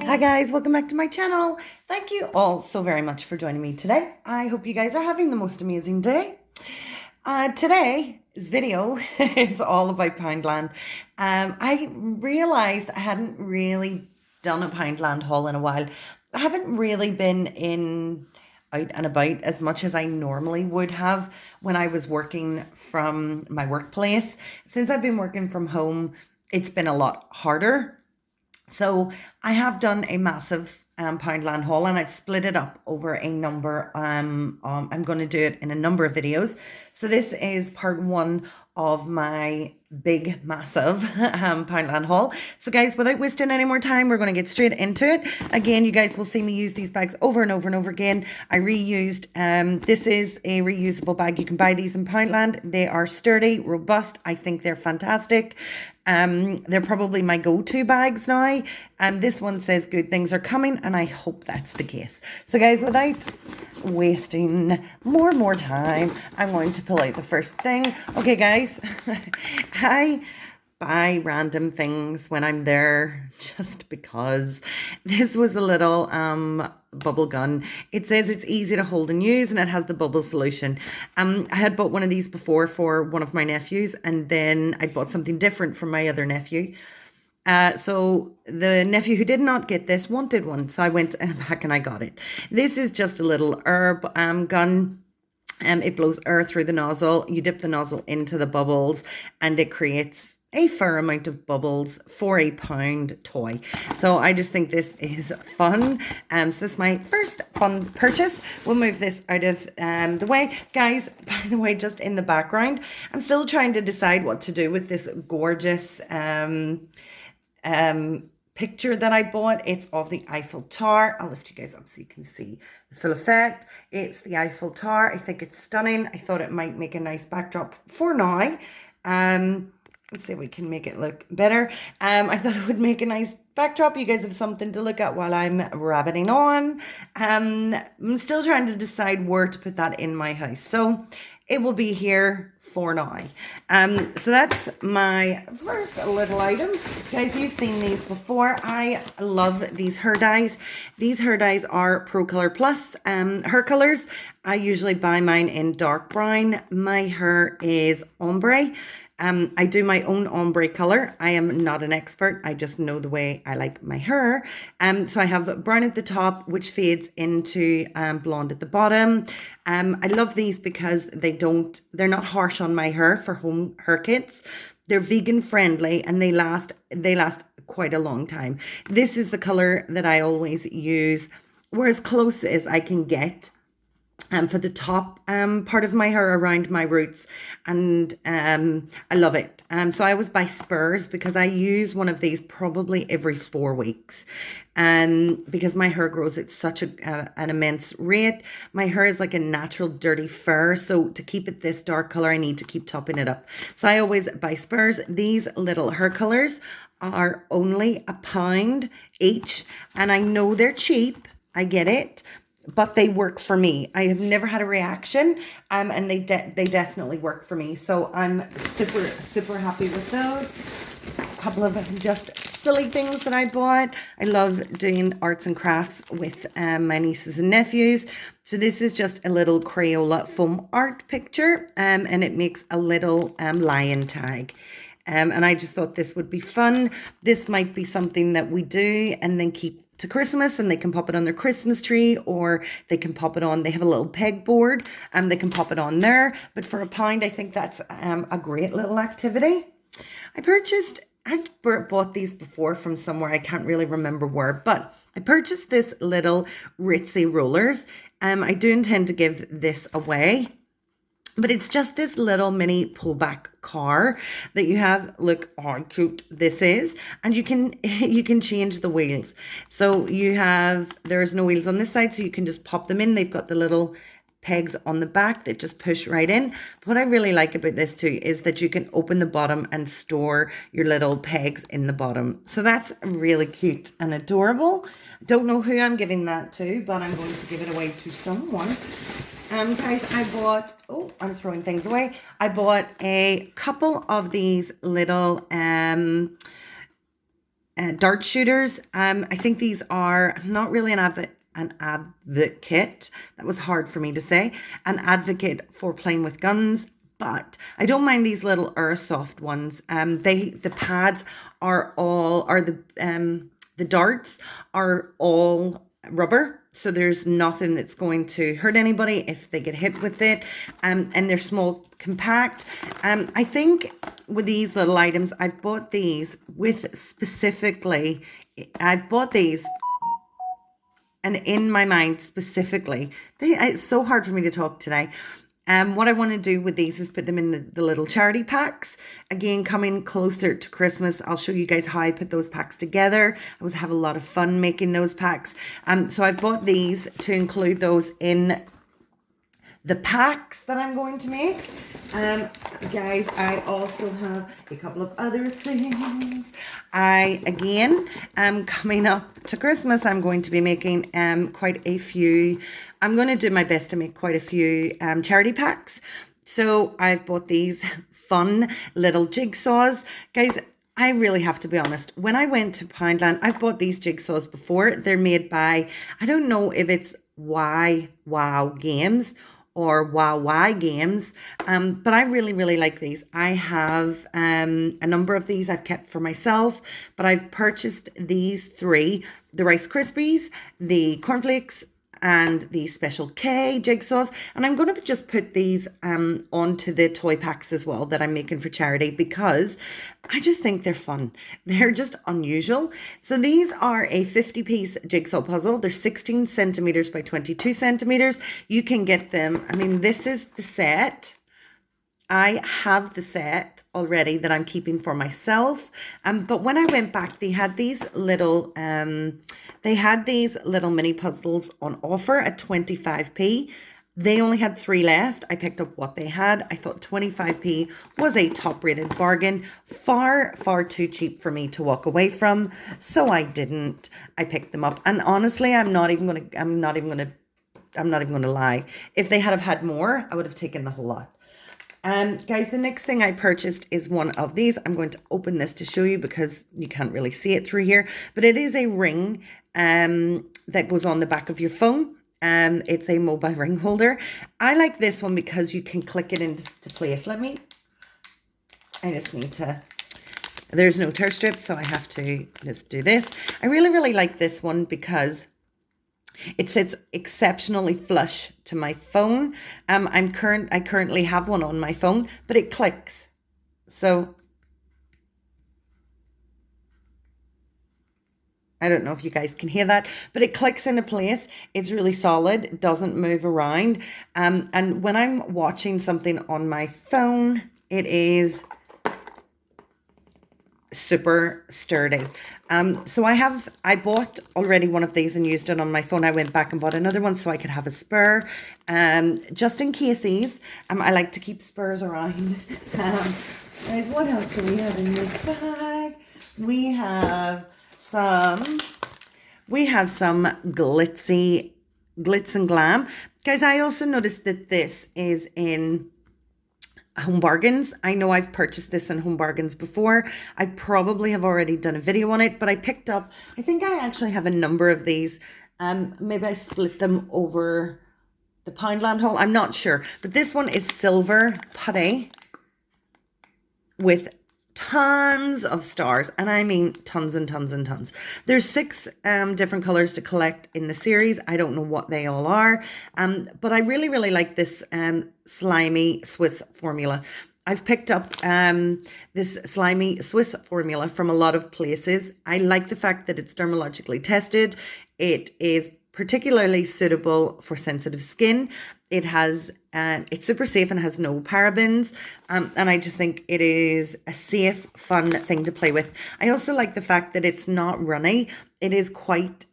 Hi guys, welcome back to my channel. Thank you all so very much for joining me today. I hope you guys are having the most amazing day. Today's video is all about Poundland. I realized I hadn't really done a Poundland haul in a while. I haven't really been out and about as much as I normally would have when I was working from my workplace. Since I've been working from home, it's been a lot harder. So I have done a massive Poundland haul, and I've split it up over a number. I'm going to do it in a number of videos. So this is part one of my big, massive Poundland haul. So guys, without wasting any more time, we're going to get straight into it. Again, you guys will see me use these bags over and over and over again. I reused, this is a reusable bag. You can buy these in Poundland. They are sturdy, robust. I think they're fantastic. They're probably my go-to bags now. This one says good things are coming, and I hope that's the case. So guys, without wasting more time, I'm going to pull out the first thing. Okay guys, I buy random things when I'm there just because. This was a little bubble gun. It says it's easy to hold and use, and it has the bubble solution. I had bought one of these before for one of my nephews, and then I bought something different from my other nephew. So the nephew who did not get this wanted one, so I went back and I got it. This is just a little herb gun. It blows air through the nozzle. You dip the nozzle into the bubbles, and it creates a fair amount of bubbles for a pound toy. So I just think this is fun. So this is my first fun purchase. We'll move this out of the way. Guys, by the way, just in the background, I'm still trying to decide what to do with this gorgeous picture that I bought. It's of the Eiffel Tower. I'll lift you guys up so you can see the full effect. It's the Eiffel Tower. I think it's stunning. I thought it might make a nice backdrop for now. Let's see if we can make it look better. I thought it would make a nice backdrop. You guys have something to look at while I'm rabbiting on. I'm still trying to decide where to put that in my house. So it will be here for now. So that's my first little item. Guys, you've seen these before. I love these hair dyes. These hair dyes are Pro Color Plus hair colors. I usually buy mine in dark brown. My hair is ombre. I do my own ombre color. I am not an expert. I just know the way I like my hair. So I have brown at the top, which fades into blonde at the bottom. I love these because they're not harsh on my hair for home hair kits. They're vegan friendly, and they last quite a long time. This is the color that I always use. We're as close as I can get for the top part of my hair around my roots, and I love it. So I always buy spurs because I use one of these probably every 4 weeks, because my hair grows at such an immense rate. My hair is like a natural dirty fur, so to keep it this dark color, I need to keep topping it up. So I always buy spurs. These little hair colors are only £1 each, and I know they're cheap. I get it, but they work for me. I have never had a reaction, and they definitely work for me. So I'm super happy with those. A couple of just silly things that I bought. I love doing arts and crafts with my nieces and nephews. So this is just a little Crayola foam art picture, and it makes a little lion tag. And I just thought this would be fun. This might be something that we do and then keep to Christmas, and they can pop it on their Christmas tree, or they can pop it on, they have a little pegboard and they can pop it on there. But for £1, I think that's a great little activity. I've bought these before from somewhere, I can't really remember where, but I purchased this little ritzy rollers. I do intend to give this away. But it's just this little mini pullback car that you have. Look how cute this is. And you can change the wheels. So there's no wheels on this side, so you can just pop them in. They've got the little pegs on the back that just push right in. But what I really like about this too is that you can open the bottom and store your little pegs in the bottom. So that's really cute and adorable. Don't know who I'm giving that to, but I'm going to give it away to someone. Guys, I'm throwing things away. I bought a couple of these little dart shooters. I think these are, I'm not really an advocate. That was hard for me to say. An advocate for playing with guns, but I don't mind these little airsoft ones. The pads are all, the darts are all rubber, so there's nothing that's going to hurt anybody if they get hit with it. And they're small, compact. I think with these little items, I've bought these and in my mind specifically, it's so hard for me to talk today. What I want to do with these is put them in the little charity packs. Again, coming closer to Christmas, I'll show you guys how I put those packs together. I always have a lot of fun making those packs. So I've bought these to include those in the packs that I'm going to make. Guys, I also have a couple of other things. Coming up to Christmas, I'm going to be making quite a few. I'm going to do my best to make quite a few charity packs. So I've bought these fun little jigsaws. Guys, I really have to be honest. When I went to Poundland, I've bought these jigsaws before. They're made by, I don't know if it's Wow Games or Wow Games, but I really like these. I have a number of these I've kept for myself, but I've purchased these three: the Rice Krispies, the cornflakes, and the Special K jigsaws. And I'm going to just put these onto the toy packs as well that I'm making for charity, because I just think they're fun. They're just unusual. So these are a 50-piece jigsaw puzzle. They're 16 centimeters by 22 centimeters. You can get them. I mean, this is the set. I have the set already that I'm keeping for myself. But when I went back, they had these little mini puzzles on offer at 25p. They only had 3 left. I picked up what they had. I thought 25p was a top-rated bargain. Far too cheap for me to walk away from. So I didn't. I picked them up. And honestly, I'm not even gonna lie. If they had more, I would have taken the whole lot. Guys, the next thing I purchased is one of these. I'm going to open this to show you because you can't really see it through here, but it is a ring that goes on the back of your phone. It's a mobile ring holder. I like this one because you can click it into place. There's no tear strip, so I have to just do this. I really like this one because it sits exceptionally flush to my phone. I currently have one on my phone, but it clicks. So I don't know if you guys can hear that, but it clicks into place. It's really solid. It doesn't move around. And when I'm watching something on my phone, it is super sturdy. So I bought already one of these and used it on my phone. I went back and bought another one so I could have a spur, just in cases. I like to keep spurs around. Guys, what else do we have in this bag? We have some glitz and glam. Guys, I also noticed that this is in Home Bargains. I know I've purchased this in Home Bargains before. I probably have already done a video on it, but I picked up, I think I actually have a number of these. Maybe I split them over the Poundland Haul. I'm not sure, but this one is silver putty with tons of stars, and I mean tons and tons and tons. There's 6 different colors to collect in the series. I don't know what they all are, but I really like this slimy Swiss formula. I've picked up this slimy Swiss formula from a lot of places. I like the fact that it's dermatologically tested. It is particularly suitable for sensitive skin. It has, it's super safe and has no parabens. And I just think it is a safe, fun thing to play with. I also like the fact that it's not runny. It is quite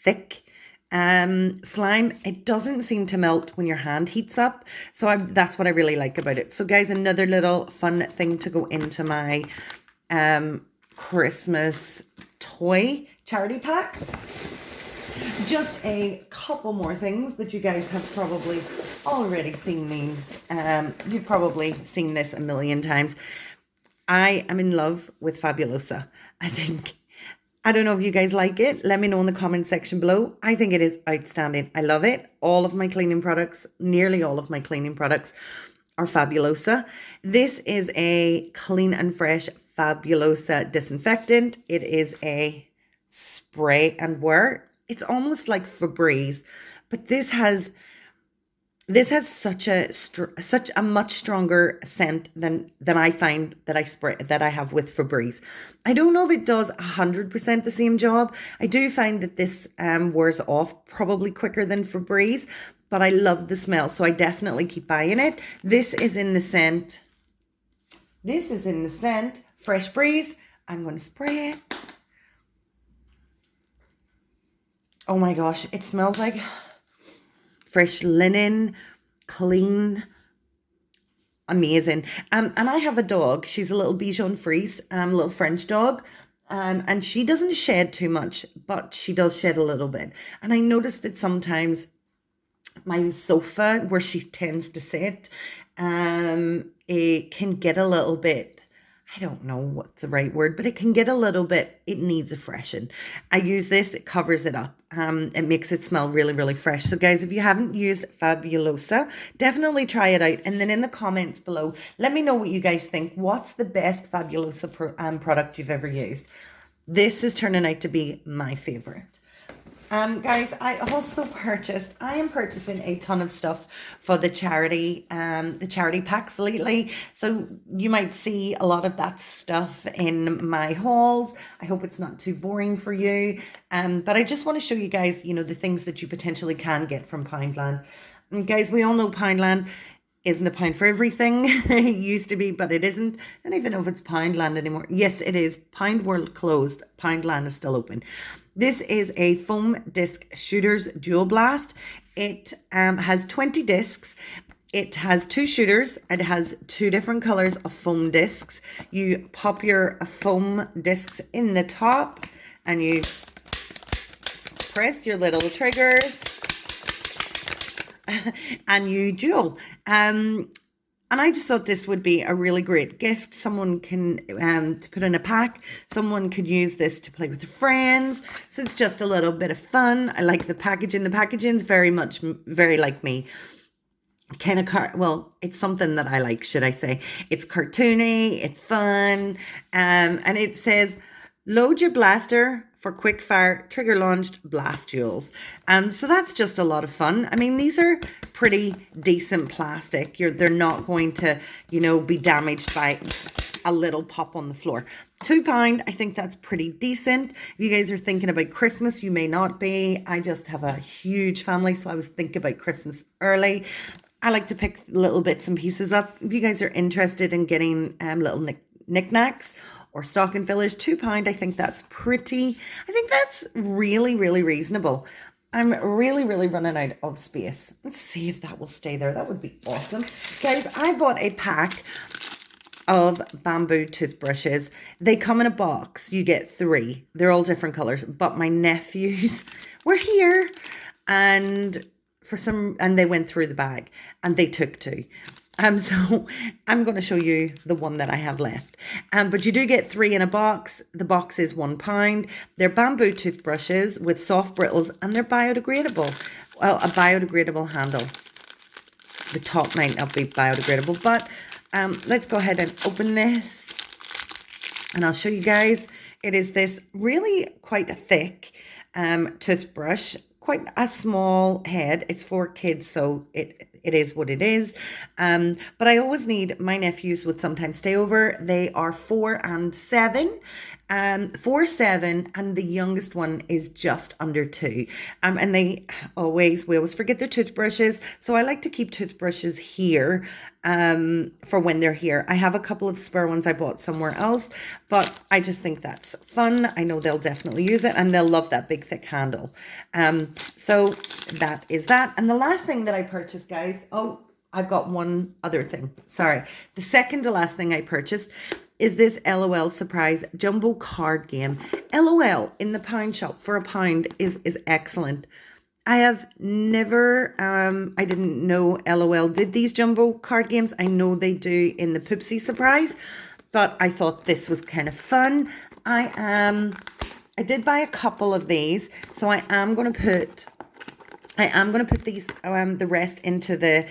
thick slime. It doesn't seem to melt when your hand heats up. So that's what I really like about it. So guys, another little fun thing to go into my Christmas toy charity packs. Just a couple more things, but you guys have probably already seen these. You've probably seen this a million times. I am in love with Fabulosa. I think, I don't know if you guys like it. Let me know in the comment section below. I think it is outstanding. I love it. All of my cleaning products, nearly all of my cleaning products are Fabulosa. This is a clean and fresh Fabulosa Disinfectant. It is a spray and wear. It's almost like Febreze, but this has such a much stronger scent than I find that I have with Febreze. I don't know if it does 100% the same job. I do find that this wears off probably quicker than Febreze, but I love the smell, so I definitely keep buying it. This is in the scent. This is in the scent Fresh Breeze. I'm going to spray it. Oh my gosh, it smells like fresh linen, clean, amazing. And I have a dog. She's a little Bichon Frise, little French dog. And she doesn't shed too much, but she does shed a little bit. And I noticed that sometimes my sofa where she tends to sit, it can get a little bit, I don't know what's the right word, but it can get a little bit, it needs a freshen. I use this, it covers it up. It makes it smell really, really fresh. So guys, if you haven't used Fabulosa, definitely try it out. And then in the comments below, let me know what you guys think. What's the best Fabulosa product you've ever used? This is turning out to be my favorite. Guys, I am purchasing a ton of stuff for the charity packs lately. So you might see a lot of that stuff in my hauls. I hope it's not too boring for you. But I just want to show you guys, you know, the things that you potentially can get from Poundland. And guys, we all know Poundland isn't a pound for everything. It used to be, but it isn't. I don't even know if it's Poundland anymore. Yes, it is. Pound World closed. Poundland is still open. This is a foam disc shooters dual blast. It has 20 discs. It has 2 shooters. It has 2 different colors of foam discs. You pop your foam discs in the top and you press your little triggers and you dual. And I just thought this would be a really great gift. Someone can to put in a pack. Someone could use this to play with their friends. So it's just a little bit of fun. I like the packaging. The packaging's very like me. Kind of well, it's something that I like, should I say. It's cartoony, it's fun, and it says, load your blaster for quick fire trigger launched blast duels. So that's just a lot of fun. I mean, these are pretty decent plastic. They're not going to, you know, be damaged by a little pop on the floor. £2, I think that's pretty decent. If you guys are thinking about Christmas, you may not be. I just have a huge family, so I was thinking about Christmas early. I like to pick little bits and pieces up. If you guys are interested in getting little knickknacks or stocking fillers, £2, I think that's really, really reasonable. I'm really, really running out of space. Let's see if that will stay there. That would be awesome. Guys, I bought a pack of bamboo toothbrushes. They come in a box. You get 3. They're all different colors, but my nephews were here and they went through the bag and they took 2. So I'm going to show you the one that I have left. But you do get 3 in a box. The box is £1. They're bamboo toothbrushes with soft brittles and they're biodegradable. Well, a biodegradable handle. The top might not be biodegradable, but let's go ahead and open this and I'll show you guys. It is this really quite a thick toothbrush. Quite a small head. It's for kids, so it is what it is. But I always need, my nephews would sometimes stay over. They are 4 and 7. 4, 7, and the youngest one is just under 2. And we always forget their toothbrushes. So I like to keep toothbrushes here for when they're here. I have a couple of spare ones I bought somewhere else, but I just think that's fun. I know they'll definitely use it and they'll love that big thick handle. So that is that. And the last thing that I purchased, guys, I've got one other thing. Sorry. The second to last thing I purchased is this LOL Surprise Jumbo Card Game. LOL in the pound shop for £1 is excellent. I have never, I didn't know LOL did these jumbo card games. I know they do in the Poopsie Surprise, but I thought this was kind of fun. I did buy a couple of these, so I am going to put these the rest into the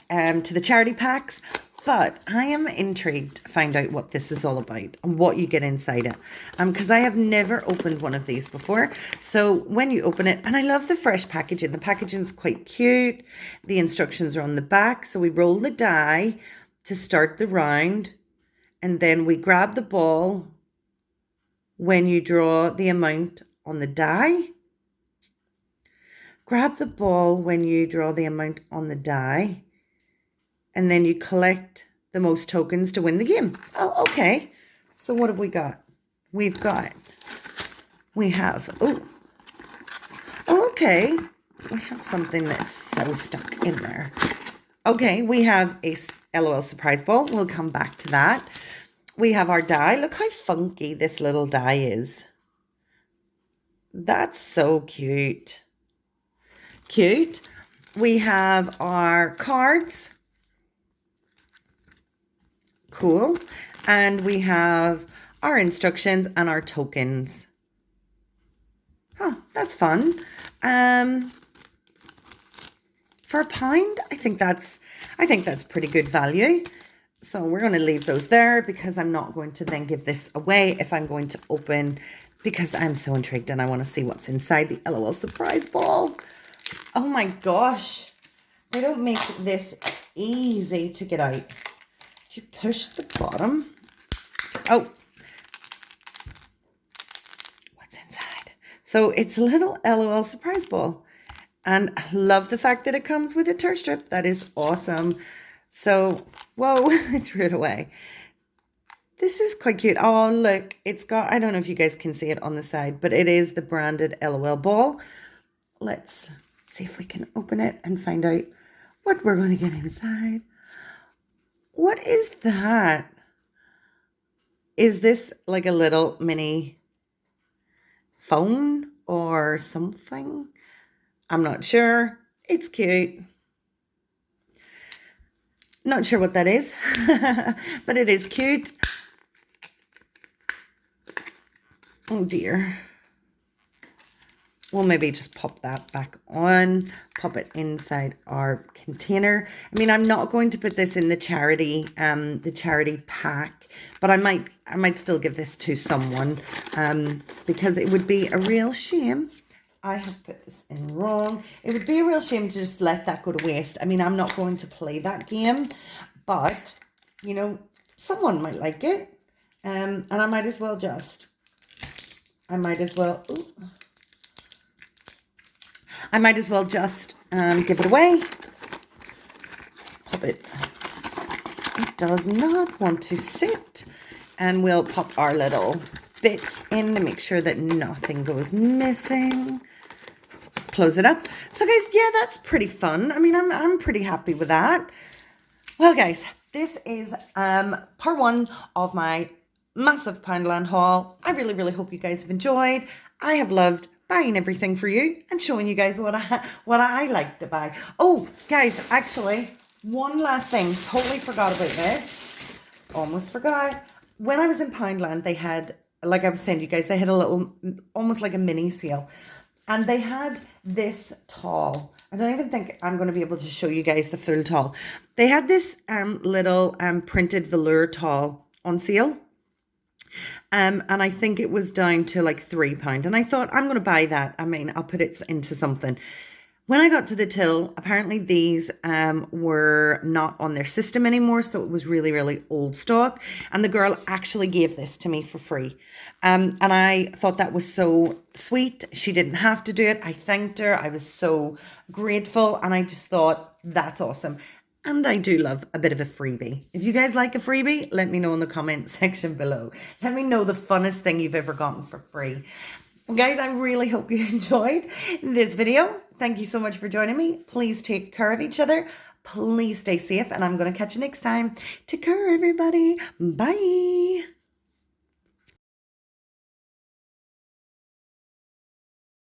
to the charity packs. But I am intrigued to find out what this is all about and what you get inside it. Because I have never opened one of these before. So when you open it, and I love the fresh packaging. The packaging is quite cute. The instructions are on the back. So we roll the die to start the round. And then we grab the ball when you draw the amount on the die. Grab the ball when you draw the amount on the die. And then you collect the most tokens to win the game. Oh, okay. So what have we got? We have, okay. We have something that's so stuck in there. Okay, we have a LOL surprise ball. We'll come back to that. We have our die. Look how funky this little die is. That's so cute. Cute. We have our cards. Cool. And we have our instructions and our tokens. Huh, that's fun. For £1, I think that's pretty good value. So we're going to leave those there because I'm not going to then give this away if I'm going to open, because I'm so intrigued and I want to see what's inside the LOL surprise ball. Oh my gosh. They don't make this easy to get out. You push the bottom. Oh, what's inside? So it's a little LOL surprise ball, and I love the fact that it comes with a tear strip. That is awesome. So, whoa, I threw it away. This is quite cute. Oh, look, it's got, I don't know if you guys can see it on the side, but it is the branded LOL ball. Let's see if we can open it and find out what we're going to get inside. What is that? Is this like a little mini phone or something? I'm not sure. It's cute. Not sure what that is, but it is cute. Oh dear. We'll maybe just pop that back on, pop it inside our container. I mean, I'm not going to put this in the charity pack, but I might still give this to someone, because it would be a real shame. I have put this in wrong. It would be a real shame to just let that go to waste. I mean, I'm not going to play that game, but you know, someone might like it, and I might as well just, give it away. Pop it. It does not want to sit. And we'll pop our little bits in to make sure that nothing goes missing. Close it up. So guys, yeah, that's pretty fun. I mean, I'm pretty happy with that. Well, guys, this is part 1 of my massive Poundland haul. I really, really hope you guys have enjoyed. I have loved buying everything for you and showing you guys what I like to buy. Oh, guys, actually, one last thing. Totally forgot about this. Almost forgot. When I was in Poundland, they had, like I was saying to you guys, they had a little, almost like a mini sale. And they had this towel. I don't even think I'm going to be able to show you guys the full towel. They had this little printed velour towel on sale. And I think it was down to like £3. And I thought, I'm going to buy that. I mean, I'll put it into something. When I got to the till, apparently these were not on their system anymore. So it was really, really old stock. And the girl actually gave this to me for free. And I thought that was so sweet. She didn't have to do it. I thanked her. I was so grateful. And I just thought, that's awesome. And I do love a bit of a freebie. If you guys like a freebie, let me know in the comment section below. Let me know the funnest thing you've ever gotten for free. Well, guys, I really hope you enjoyed this video. Thank you so much for joining me. Please take care of each other. Please stay safe. And I'm going to catch you next time. Take care, everybody. Bye.